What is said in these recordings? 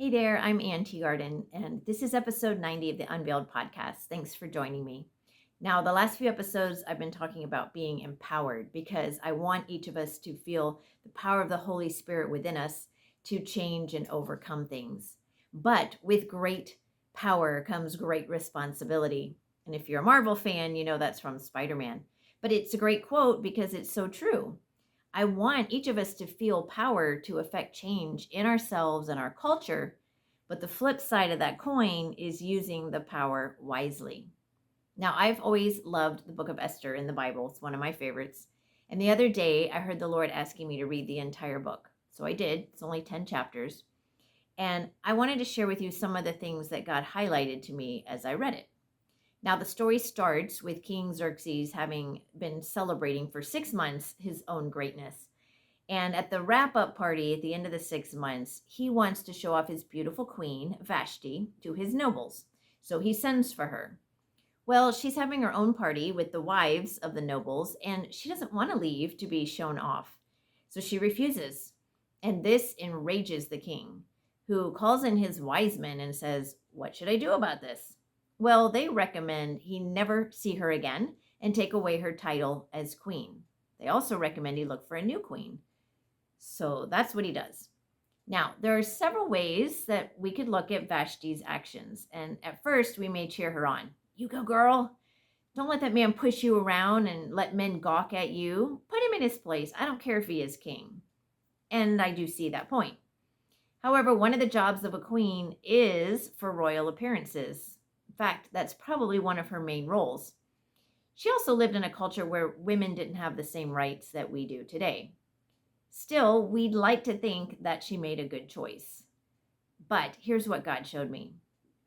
Hey there, I'm Ann Teagarden, and this is episode 90 of the Unveiled podcast. Thanks for joining me. Now, the last few episodes, I've been talking about being empowered because I want each of us to feel the power of the Holy Spirit within us to change and overcome things. But with great power comes great responsibility. And if you're a Marvel fan, you know that's from Spider-Man. But it's a great quote because it's so true. I want each of us to feel power to affect change in ourselves and our culture. But the flip side of that coin is using the power wisely. Now, I've always loved the Book of Esther in the Bible. It's one of my favorites. And the other day, I heard the Lord asking me to read the entire book. So I did. It's only 10 chapters. And I wanted to share with you some of the things that God highlighted to me as I read it. Now, the story starts with King Xerxes having been celebrating for 6 months his own greatness. And at the wrap up party at the end of the 6 months, he wants to show off his beautiful queen, Vashti, to his nobles. So he sends for her. Well, she's having her own party with the wives of the nobles, and she doesn't want to leave to be shown off. So she refuses. And this enrages the king, who calls in his wise men and says, "What should I do about this?" Well, they recommend he never see her again and take away her title as queen. They also recommend he look for a new queen. So that's what he does. Now, there are several ways that we could look at Vashti's actions. And at first, we may cheer her on. "You go, girl. Don't let that man push you around and let men gawk at you. Put him in his place. I don't care if he is king." And I do see that point. However, one of the jobs of a queen is for royal appearances. In fact, that's probably one of her main roles. She also lived in a culture where women didn't have the same rights that we do today. Still, we'd like to think that she made a good choice. But here's what God showed me.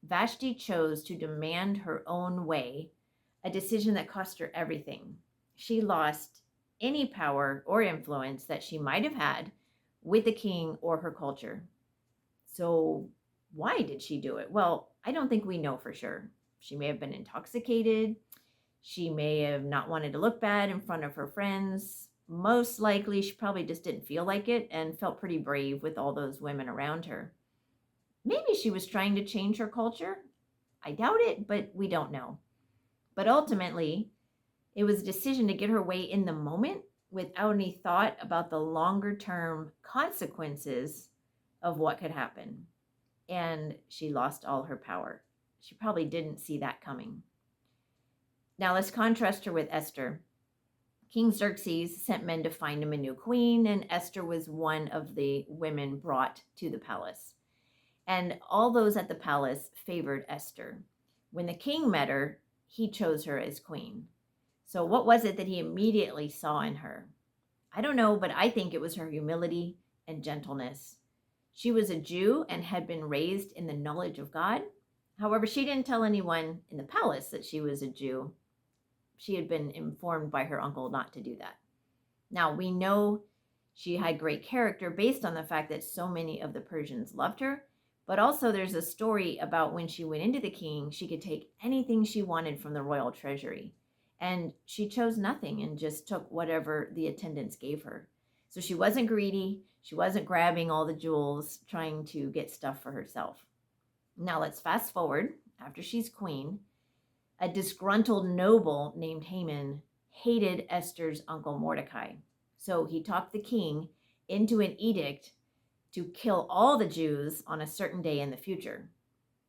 Vashti chose to demand her own way, a decision that cost her everything. She lost any power or influence that she might have had with the king or her culture. So, why did she do it? Well, I don't think we know for sure. She may have been intoxicated. She may have not wanted to look bad in front of her friends. Most likely, she probably just didn't feel like it and felt pretty brave with all those women around her. Maybe she was trying to change her culture. I doubt it, but we don't know. But ultimately, it was a decision to get her way in the moment without any thought about the longer term consequences of what could happen. And she lost all her power. She probably didn't see that coming. Now let's contrast her with Esther. King Xerxes sent men to find him a new queen, and Esther was one of the women brought to the palace. And all those at the palace favored Esther. When the king met her, he chose her as queen. So what was it that he immediately saw in her? I don't know, but I think it was her humility and gentleness. She was a Jew and had been raised in the knowledge of God. However, she didn't tell anyone in the palace that she was a Jew. She had been informed by her uncle not to do that. Now, we know she had great character based on the fact that so many of the Persians loved her, but also there's a story about when she went into the king, she could take anything she wanted from the royal treasury. And she chose nothing and just took whatever the attendants gave her. So she wasn't greedy. She wasn't grabbing all the jewels, trying to get stuff for herself. Now let's fast forward. After she's queen, a disgruntled noble named Haman hated Esther's uncle Mordecai. So he talked the king into an edict to kill all the Jews on a certain day in the future.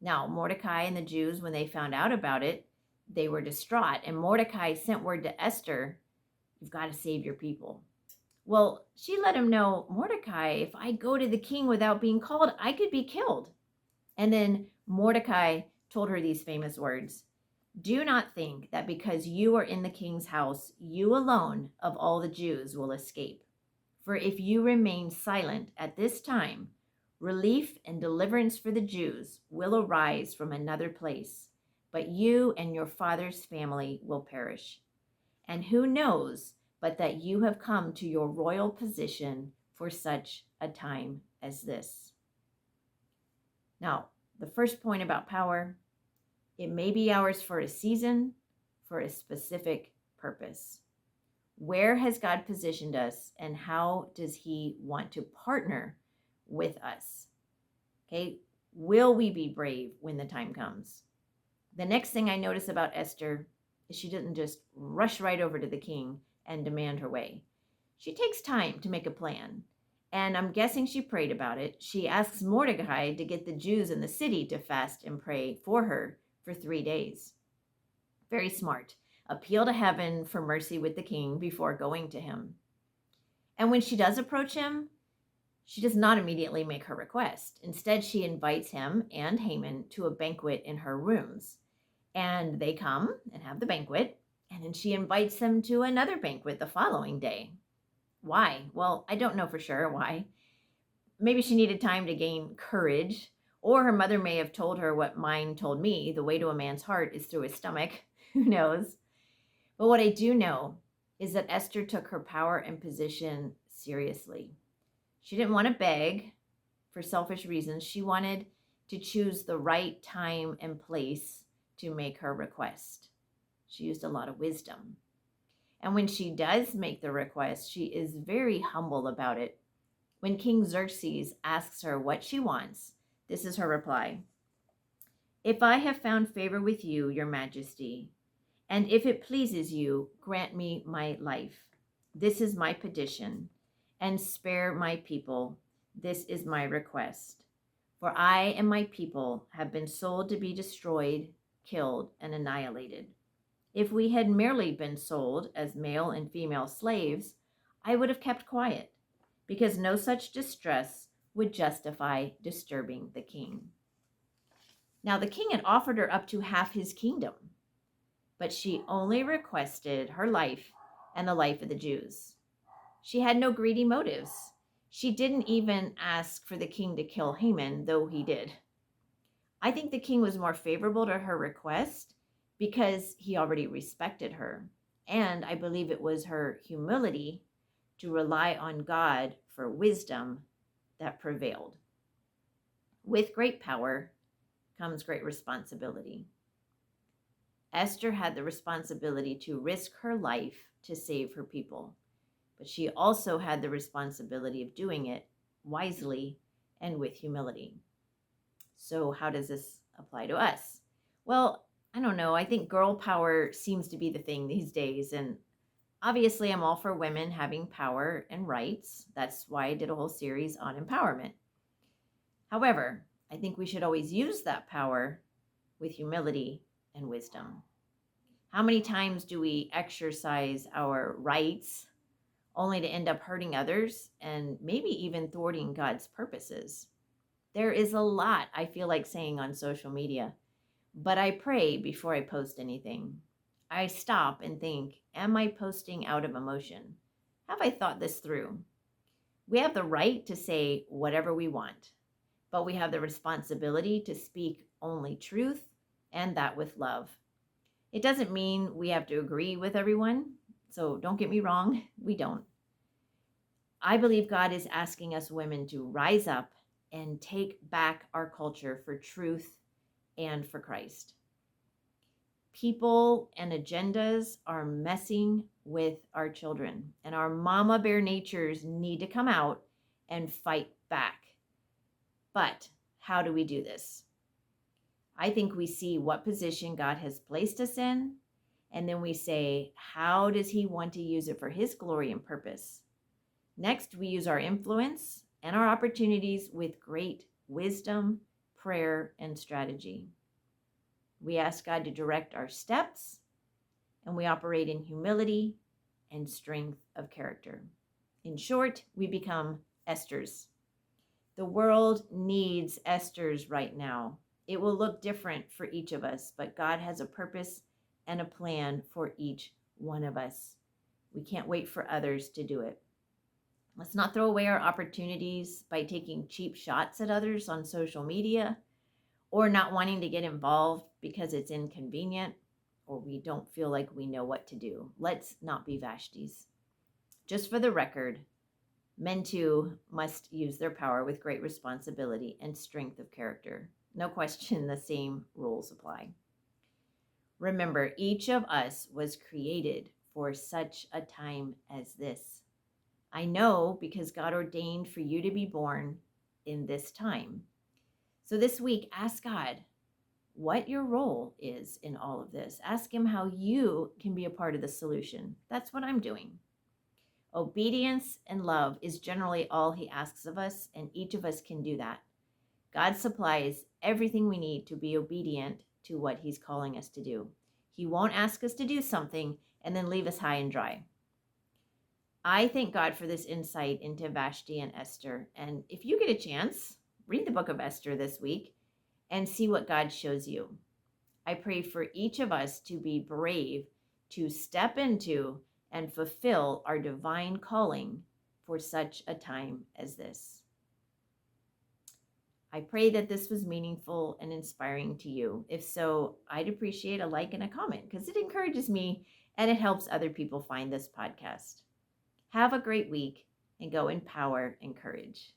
Now, Mordecai and the Jews, when they found out about it, they were distraught. And Mordecai sent word to Esther, "You've got to save your people." Well, she let him know, "Mordecai, if I go to the king without being called, I could be killed." And then Mordecai told her these famous words, "Do not think that because you are in the king's house, you alone of all the Jews will escape. For if you remain silent at this time, relief and deliverance for the Jews will arise from another place, but you and your father's family will perish. And who knows but that you have come to your royal position for such a time as this." Now, the first point about power, it may be ours for a season, for a specific purpose. Where has God positioned us, and how does he want to partner with us? Okay, Will we be brave when the time comes? The next thing I notice about Esther is she doesn't just rush right over to the king and demand her way. She takes time to make a plan. And I'm guessing she prayed about it. She asks Mordecai to get the Jews in the city to fast and pray for her for 3 days. Very smart. Appeal to heaven for mercy with the king before going to him. And when she does approach him, she does not immediately make her request. Instead, she invites him and Haman to a banquet in her rooms. And they come and have the banquet, and then she invites them to another banquet the following day. Why? Well, I don't know for sure why. Maybe she needed time to gain courage, or her mother may have told her what mine told me: the way to a man's heart is through his stomach. Who knows? But what I do know is that Esther took her power and position seriously. She didn't want to beg for selfish reasons. She wanted to choose the right time and place to make her request. She used a lot of wisdom. And when she does make the request, she is very humble about it. When King Xerxes asks her what she wants, this is her reply: "If I have found favor with you, your majesty, and if it pleases you, grant me my life. This is my petition, and spare my people. This is my request. For I and my people have been sold to be destroyed, killed, and annihilated. If we had merely been sold as male and female slaves, I would have kept quiet, because no such distress would justify disturbing the king." Now, the king had offered her up to half his kingdom, but she only requested her life and the life of the Jews. She had no greedy motives. She didn't even ask for the king to kill Haman, though he did. I think the king was more favorable to her request because he already respected her. And I believe it was her humility to rely on God for wisdom that prevailed. With great power comes great responsibility. Esther had the responsibility to risk her life to save her people, but she also had the responsibility of doing it wisely and with humility. So how does this apply to us? Well, I don't know. I think girl power seems to be the thing these days. And obviously, I'm all for women having power and rights. That's why I did a whole series on empowerment. However, I think we should always use that power with humility and wisdom. How many times do we exercise our rights only to end up hurting others and maybe even thwarting God's purposes? There is a lot I feel like saying on social media, but I pray before I post anything. I stop and think, am I posting out of emotion? Have I thought this through? We have the right to say whatever we want, but we have the responsibility to speak only truth, and that with love. It doesn't mean we have to agree with everyone, so don't get me wrong, we don't. I believe God is asking us women to rise up and take back our culture for truth and for Christ. People and agendas are messing with our children, and our mama bear natures need to come out and fight back. But how do we do this? I think we see what position God has placed us in, and then we say, how does he want to use it for his glory and purpose? Next, we use our influence and our opportunities with great wisdom, prayer, and strategy. We ask God to direct our steps, and we operate in humility and strength of character. In short, we become Esthers. The world needs Esthers right now. It will look different for each of us, but God has a purpose and a plan for each one of us. We can't wait for others to do it. Let's not throw away our opportunities by taking cheap shots at others on social media, or not wanting to get involved because it's inconvenient or we don't feel like we know what to do. Let's not be Vashtis. Just for the record, men too must use their power with great responsibility and strength of character. No question, the same rules apply. Remember, each of us was created for such a time as this. I know because God ordained for you to be born in this time. So this week, ask God what your role is in all of this. Ask Him how you can be a part of the solution. That's what I'm doing. Obedience and love is generally all He asks of us, and each of us can do that. God supplies everything we need to be obedient to what He's calling us to do. He won't ask us to do something and then leave us high and dry. I thank God for this insight into Vashti and Esther. And if you get a chance, read the Book of Esther this week and see what God shows you. I pray for each of us to be brave to step into and fulfill our divine calling for such a time as this. I pray that this was meaningful and inspiring to you. If so, I'd appreciate a like and a comment because it encourages me and it helps other people find this podcast. Have a great week and go in power and courage.